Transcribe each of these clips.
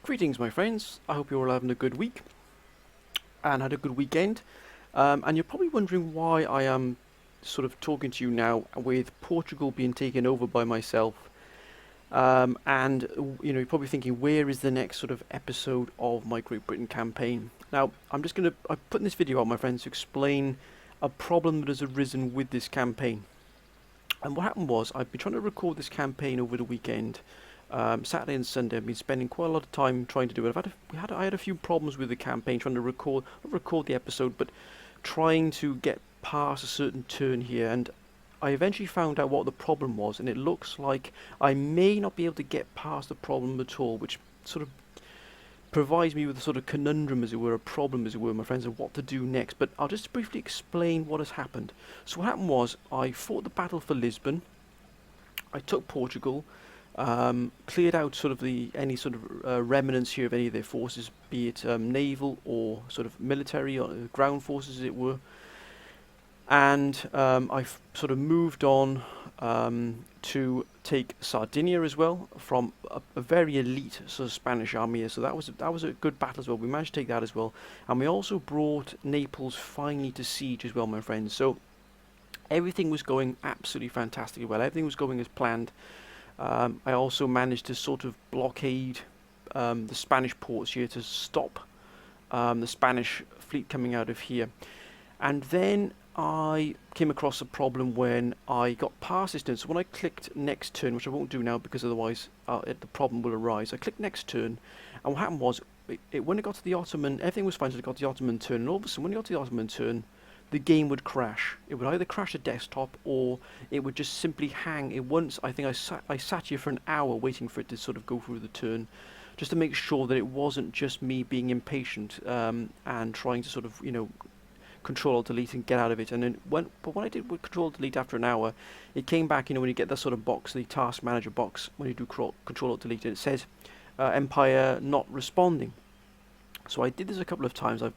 Greetings, my friends. I hope you're all having a good week and had a good weekend. And you're probably wondering why I am sort of talking to you now with Portugal being taken over by myself. You're probably thinking, where is the next sort of episode of my Great Britain campaign? Now, I'm putting this video out, my friends, to explain a problem that has arisen with this campaign. And what happened was, I've been trying to record this campaign over the weekend. Saturday and Sunday, I've been spending quite a lot of time trying to do it. I had a few problems with the campaign, trying to not record the episode, but trying to get past a certain turn here. And I eventually found out what the problem was, and it looks like I may not be able to get past the problem at all, which sort of provides me with a sort of conundrum, as it were, a problem, as it were, my friends, of what to do next. But I'll just briefly explain what has happened. So what happened was, I fought the battle for Lisbon. I took Portugal. Cleared out sort of any sort of remnants here of any of their forces, be it naval or sort of military or ground forces, as it were. And I've sort of moved on to take Sardinia as well from a very elite sort of Spanish army here. So that was a good battle as well. We managed to take that as well, and we also brought Naples finally to siege as well, my friends. So everything was going absolutely fantastically well. Everything was going as planned. I also managed to sort of blockade the Spanish ports here to stop the Spanish fleet coming out of here. And then I came across a problem when I got past this turn. So when I clicked next turn, which I won't do now because otherwise the problem will arise. I clicked next turn, and what happened was, when it got to the Ottoman, everything was fine until it got to the Ottoman turn. And all of a sudden, when it got to the Ottoman turn, the game would crash. It would either crash the desktop or it would just simply hang. I sat here for an hour waiting for it to sort of go through the turn, just to make sure that it wasn't just me being impatient and trying to sort of Control Delete and get out of it. And then when I did with Control Delete after an hour, it came back. When you get that sort of box, the Task Manager box, when you do Control Delete, and it says Empire not responding. So I did this a couple of times. I've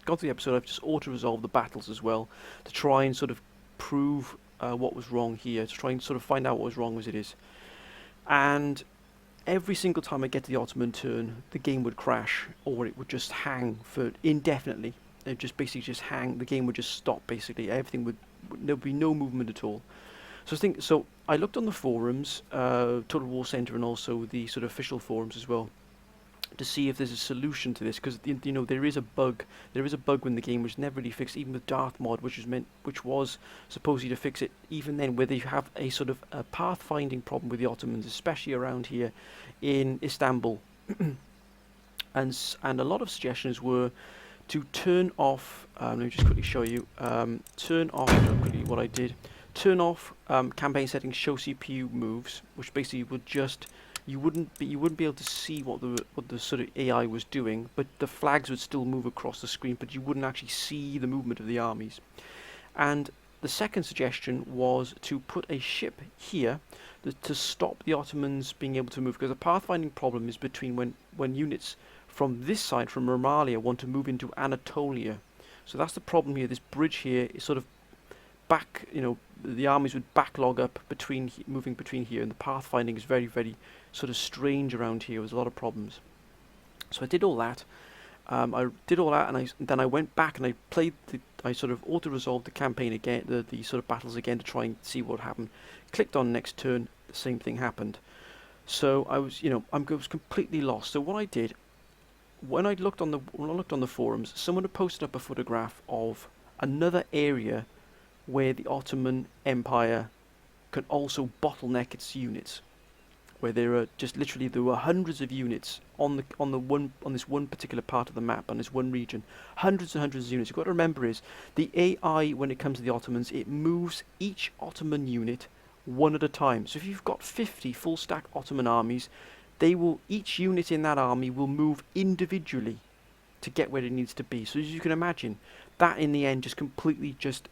gone through the episode. I've just auto-resolved the battles as well to try and sort of prove what was wrong here, to try and sort of find out what was wrong as it is. And every single time I get to the Ottoman turn, the game would crash, or it would just hang for indefinitely. It would just basically just hang. The game would just stop. Basically, there would be no movement at all. So I looked on the forums, Total War Center, and also the sort of official forums as well, to see if there's a solution to this, because there is a bug. There is a bug when the game was never really fixed, even with Darth mod, which was supposedly to fix it. Even then, where they have a sort of a pathfinding problem with the Ottomans, especially around here in Istanbul, and a lot of suggestions were to turn off. Let me just quickly show you. Turn off quickly what I did. Turn off campaign settings, show CPU moves, which basically would just you wouldn't be able to see what the sort of AI was doing, but the flags would still move across the screen, but you wouldn't actually see the movement of the armies. And the second suggestion was to put a ship here to stop the Ottomans being able to move, because the pathfinding problem is between when units from this side, from Romalia, want to move into Anatolia. So that's the problem here. This bridge here is sort of back, the armies would backlog up moving between here, and the pathfinding is very, very sort of strange around here. There's a lot of problems. So I did all that. And then I went back and I sort of auto-resolved the campaign again, the sort of battles again, to try and see what happened. Clicked on next turn, the same thing happened. So I was completely lost. So what I did, when I looked on the forums, someone had posted up a photograph of another area where the Ottoman Empire can also bottleneck its units, where there were hundreds of units on this one particular part of the map, on this one region, hundreds and hundreds of units. You've got to remember is the AI, when it comes to the Ottomans, it moves each Ottoman unit one at a time. So if you've got 50 full stack Ottoman armies, each unit in that army will move individually to get where it needs to be. So as you can imagine, that in the end just completely just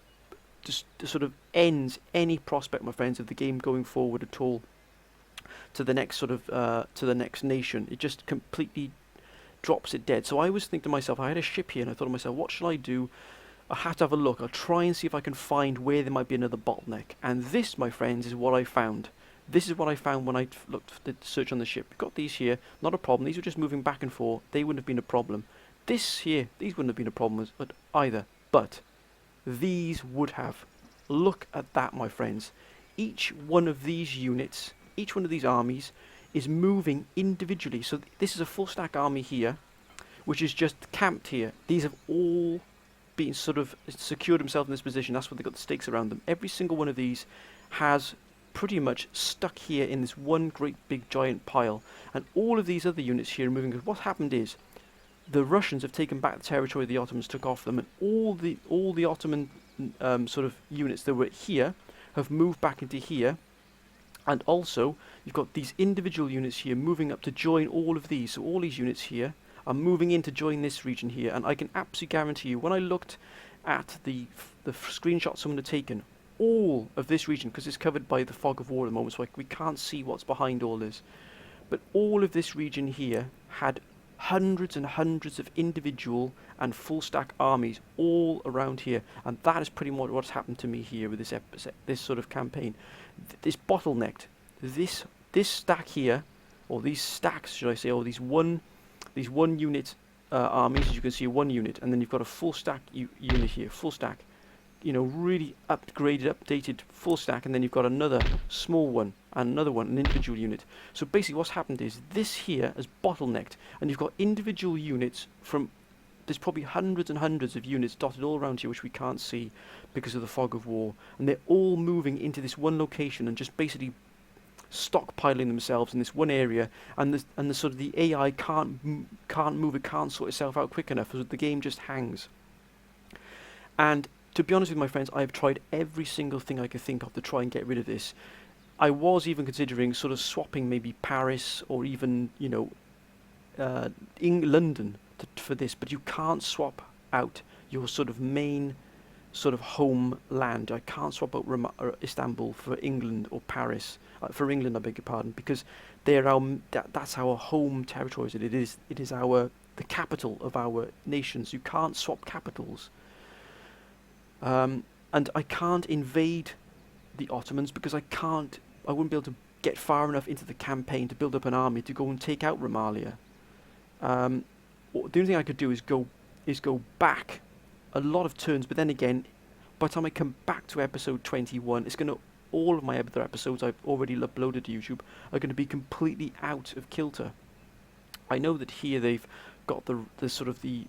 sort of ends any prospect, my friends, of the game going forward at all to the next to the next nation. It just completely drops it dead. So I was thinking to myself, I had a ship here, and I thought to myself, what shall I do? I have to have a look. I'll try and see if I can find where there might be another bottleneck. And this, my friends, is what I found. This is what I found when I looked the search on the ship. We've got these here, not a problem. These were just moving back and forth. They wouldn't have been a problem. This here, these wouldn't have been a problem either. But these would have. Look at that, my friends. Each one of these units, each one of these armies is moving individually. So this is a full stack army here, which is just camped here. These have all been sort of secured themselves in this position. That's why they've got the stakes around them. Every single one of these has pretty much stuck here in this one great big giant pile. And all of these other units here are moving. What happened is the Russians have taken back the territory the Ottomans took off them, and all the Ottoman sort of units that were here have moved back into here. And also you've got these individual units here moving up to join all of these. So all these units here are moving in to join this region here. And I can absolutely guarantee you, when I looked at the screenshots someone had taken, all of this region, because it's covered by the fog of war at the moment, so we can't see what's behind all this, but all of this region here had hundreds and hundreds of individual and full stack armies all around here. And that is pretty much what's happened to me here with this sort of campaign. This bottlenecked, this stack here, or these stacks should I say, or these one unit armies. As you can see, one unit, and then you've got a full stack unit here, full stack, you know, really upgraded, updated full stack, and then you've got another small one and another one, an individual unit. So basically what's happened is this here has bottlenecked, and you've got individual units from, there's probably hundreds and hundreds of units dotted all around here which we can't see because of the fog of war, and they're all moving into this one location and just basically stockpiling themselves in this one area, and the sort of the AI can't move, it can't sort itself out quick enough, so the game just hangs. And to be honest with my friends, I've tried every single thing I could think of to try and get rid of this. I was even considering sort of swapping maybe Paris or even, you know, London for this, but you can't swap out your sort of main sort of homeland. I can't swap out Istanbul for England or Paris, for England, I beg your pardon, because they're that's our home territories. It is the capital of our nations. You can't swap capitals. And I can't invade the Ottomans because I wouldn't be able to get far enough into the campaign to build up an army to go and take out Romalia. The only thing I could do is go back a lot of turns, but then again, by the time I come back to episode 21, all of my other episodes I've already uploaded to YouTube are going to be completely out of kilter. I know that here they've got the sort of the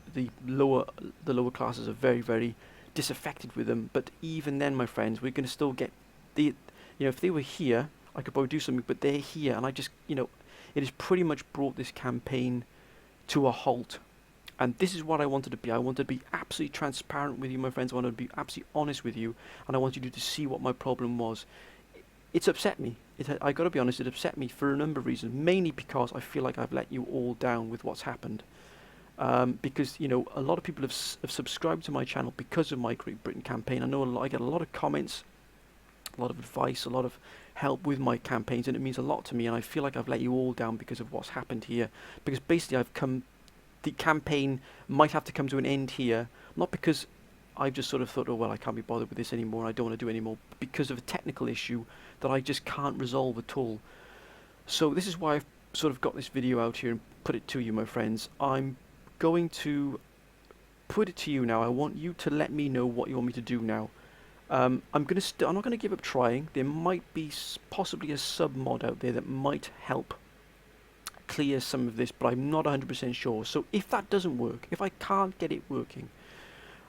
lower classes are very, very disaffected with them, but even then, my friends, we're going to still get if they were here, I could probably do something, but they're here, and I just, it has pretty much brought this campaign to a halt. And this is what I wanted to be. I wanted to be absolutely transparent with you, my friends. I wanted to be absolutely honest with you, and I wanted you to see what my problem was. It's upset me. I got to be honest, it upset me for a number of reasons, mainly because I feel like I've let you all down with what's happened. Because a lot of people have subscribed to my channel because of my Great Britain campaign. I know I get a lot of comments, a lot of advice, a lot of help with my campaigns, and it means a lot to me. And I feel like I've let you all down because of what's happened here. Because basically, the campaign might have to come to an end here, not because I've just sort of thought, oh well, I can't be bothered with this anymore, I don't want to do it anymore, but because of a technical issue that I just can't resolve at all. So this is why I've sort of got this video out here and put it to you, my friends. I'm going to put it to you now. I want you to let me know what you want me to do now. I'm not going to give up trying. There might be possibly a sub mod out there that might help clear some of this, but I'm not 100% sure. So if that doesn't work, if I can't get it working,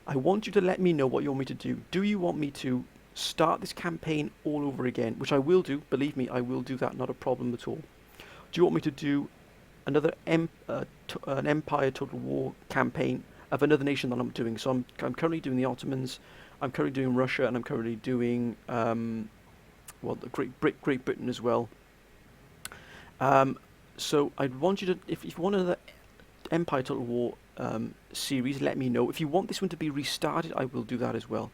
I want you to let me know what you want me to do. Do you want me to start this campaign all over again, which I will do, believe me, I will do that, not a problem at all. Do you want me to do another an Empire Total War campaign of another nation that I'm doing? So I'm currently doing the Ottomans, I'm currently doing Russia, and I'm currently doing the Great Britain as well. So I'd want you to, if you want another Empire Total War series, let me know. If you want this one to be restarted, I will do that as well.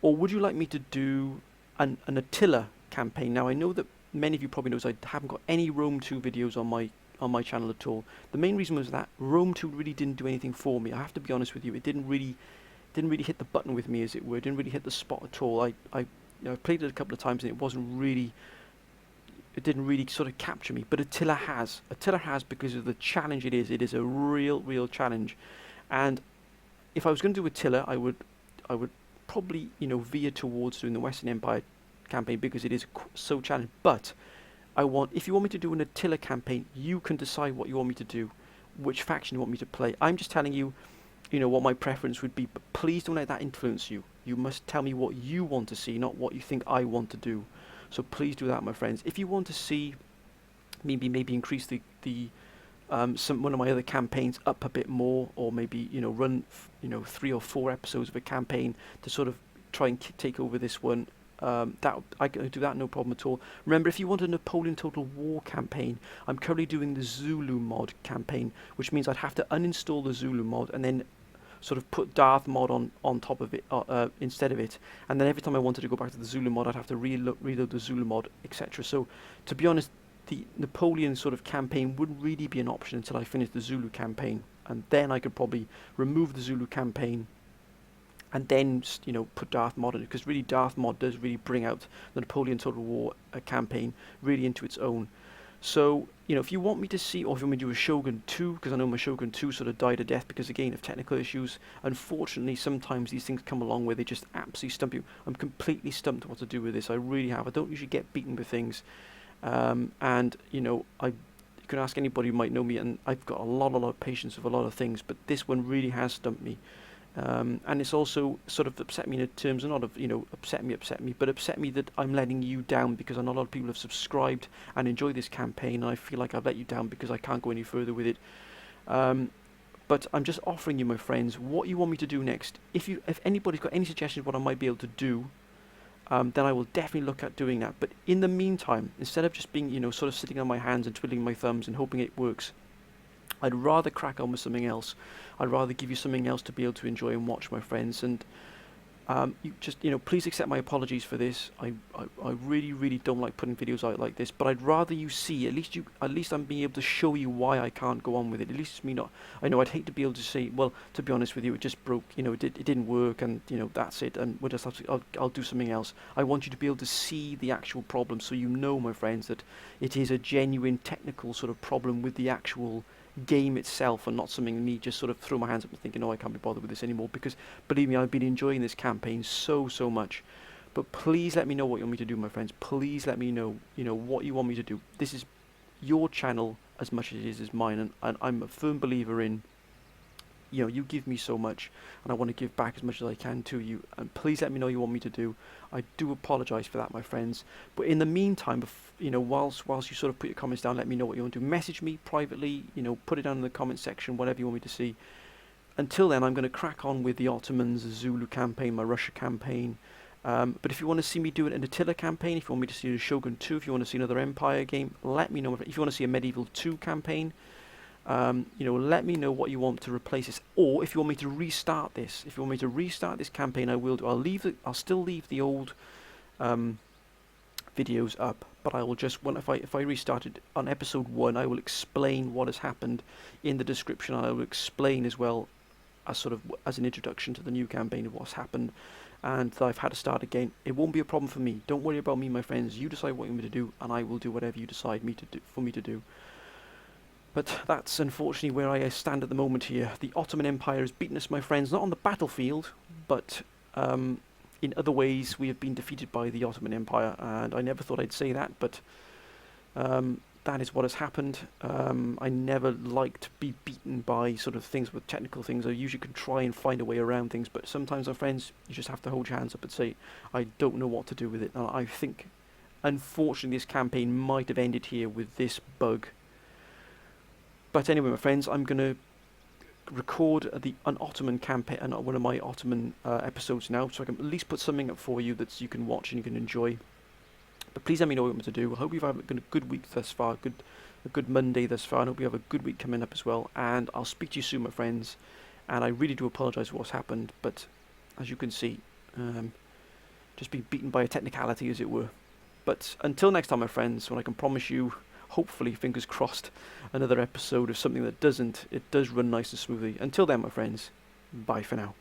Or would you like me to do an Attila campaign? Now I know that many of you probably know I haven't got any Rome 2 videos on my channel at all. The main reason was that Rome 2 really didn't do anything for me. I have to be honest with you, it didn't really hit the button with me, as it were. It didn't really hit the spot at all. I played it a couple of times and it wasn't really it didn't really sort of capture me. But Attila has. Attila has, because of the challenge it is. It is a real challenge. And if I was going to do Attila, I would probably, veer towards doing the Western Empire campaign, because it is so challenging. But if you want me to do an Attila campaign, you can decide what you want me to do, which faction you want me to play. I'm just telling you, what my preference would be, but please don't let that influence you. You must tell me what you want to see, not what you think I want to do. So please do that, my friends. If you want to see maybe increase the one of my other campaigns up a bit more, or maybe run 3 or 4 episodes of a campaign to sort of try and take over this one, that I can do that, no problem at all. Remember, if you want a Napoleon Total War campaign, I'm currently doing the Zulu mod campaign, which means I'd have to uninstall the Zulu mod and then sort of put Darth mod on top of it instead of it, and then every time I wanted to go back to the Zulu mod, I'd have to reload the Zulu mod, etc. So to be honest, the Napoleon sort of campaign wouldn't really be an option until I finish the Zulu campaign, and then I could probably remove the Zulu campaign and then put Darth mod in it, because really Darth mod does really bring out the Napoleon Total War campaign really into its own. So if you want me to see, or if you want me to do a Shogun 2, because I know my Shogun 2 sort of died a death because again of technical issues. Unfortunately, sometimes these things come along where they just absolutely stump you. I'm completely stumped what to do with this. I really have. I don't usually get beaten with things, and you can ask anybody who might know me, and I've got a lot of patience with a lot of things, but this one really has stumped me. And it's also sort of upset me in terms of not of upset me, but upset me that I'm letting you down, because I know a lot of people have subscribed and enjoy this campaign, and I feel like I've let you down because I can't go any further with it. But I'm just offering you, my friends, what you want me to do next. If anybody's got any suggestions what I might be able to do, then I will definitely look at doing that. But in the meantime, instead of just being sort of sitting on my hands and twiddling my thumbs and hoping it works, I'd rather crack on with something else. I'd rather give you something else to be able to enjoy and watch, my friends. And you just, please accept my apologies for this. I really don't like putting videos out like this, but I'd rather you see, at least I'm being able to show you why I can't go on with it. At least it's me not, I know I'd hate to be able to say, well, to be honest with you, it just broke, it didn't work, and, that's it, and we'll just have to, I'll do something else. I want you to be able to see the actual problem, so my friends, that it is a genuine technical sort of problem with the actual game itself, and not something me just sort of throw my hands up and thinking, oh, I can't be bothered with this anymore, because believe me, I've been enjoying this campaign so much. But please let me know what you want me to do, my friends. Please let me know what you want me to do. This is your channel as much as it is mine, and I'm a firm believer in you give me so much, and I want to give back as much as I can to you, and please let me know what you want me to do. I do apologise for that, my friends, but in the meantime, whilst you sort of put your comments down, let me know what you want to do. Message me privately, put it down in the comment section, whatever you want me to see. Until then, I'm going to crack on with the Ottomans, the Zulu campaign, my Russia campaign. But if you want to see me do an Attila campaign, if you want me to see a Shogun 2, if you want to see another Empire game, let me know. If you want to see a Medieval 2 campaign, let me know what you want to replace this, or if you want me to restart this. If you want me to restart this campaign, I will do. I'll still leave the old videos up, but I will just if I restarted on episode 1, I will explain what has happened in the description, and I will explain as well as as an introduction to the new campaign of what's happened, and that I've had to start again. It won't be a problem for me. Don't worry about me, my friends. You decide what you want me to do, and I will do whatever you decide for me to do. But that's unfortunately where I stand at the moment here. The Ottoman Empire has beaten us, my friends, not on the battlefield, but in other ways we have been defeated by the Ottoman Empire, and I never thought I'd say that, but that is what has happened. I never like to be beaten by sort of things with technical things. I usually can try and find a way around things, but sometimes, my friends, you just have to hold your hands up and say, I don't know what to do with it. And I think, unfortunately, this campaign might have ended here with this bug. But anyway, my friends, I'm going to record an Ottoman campaign, one of my Ottoman episodes now, so I can at least put something up for you that you can watch and you can enjoy. But please let me know what you want to do. I hope you've had a good week thus far, a good Monday thus far, and I hope you have a good week coming up as well. And I'll speak to you soon, my friends. And I really do apologise for what's happened, but as you can see, just being beaten by a technicality, as it were. But until next time, my friends, when I can promise you, hopefully, fingers crossed, another episode of something that does run nice and smoothly. Until then, my friends, bye for now.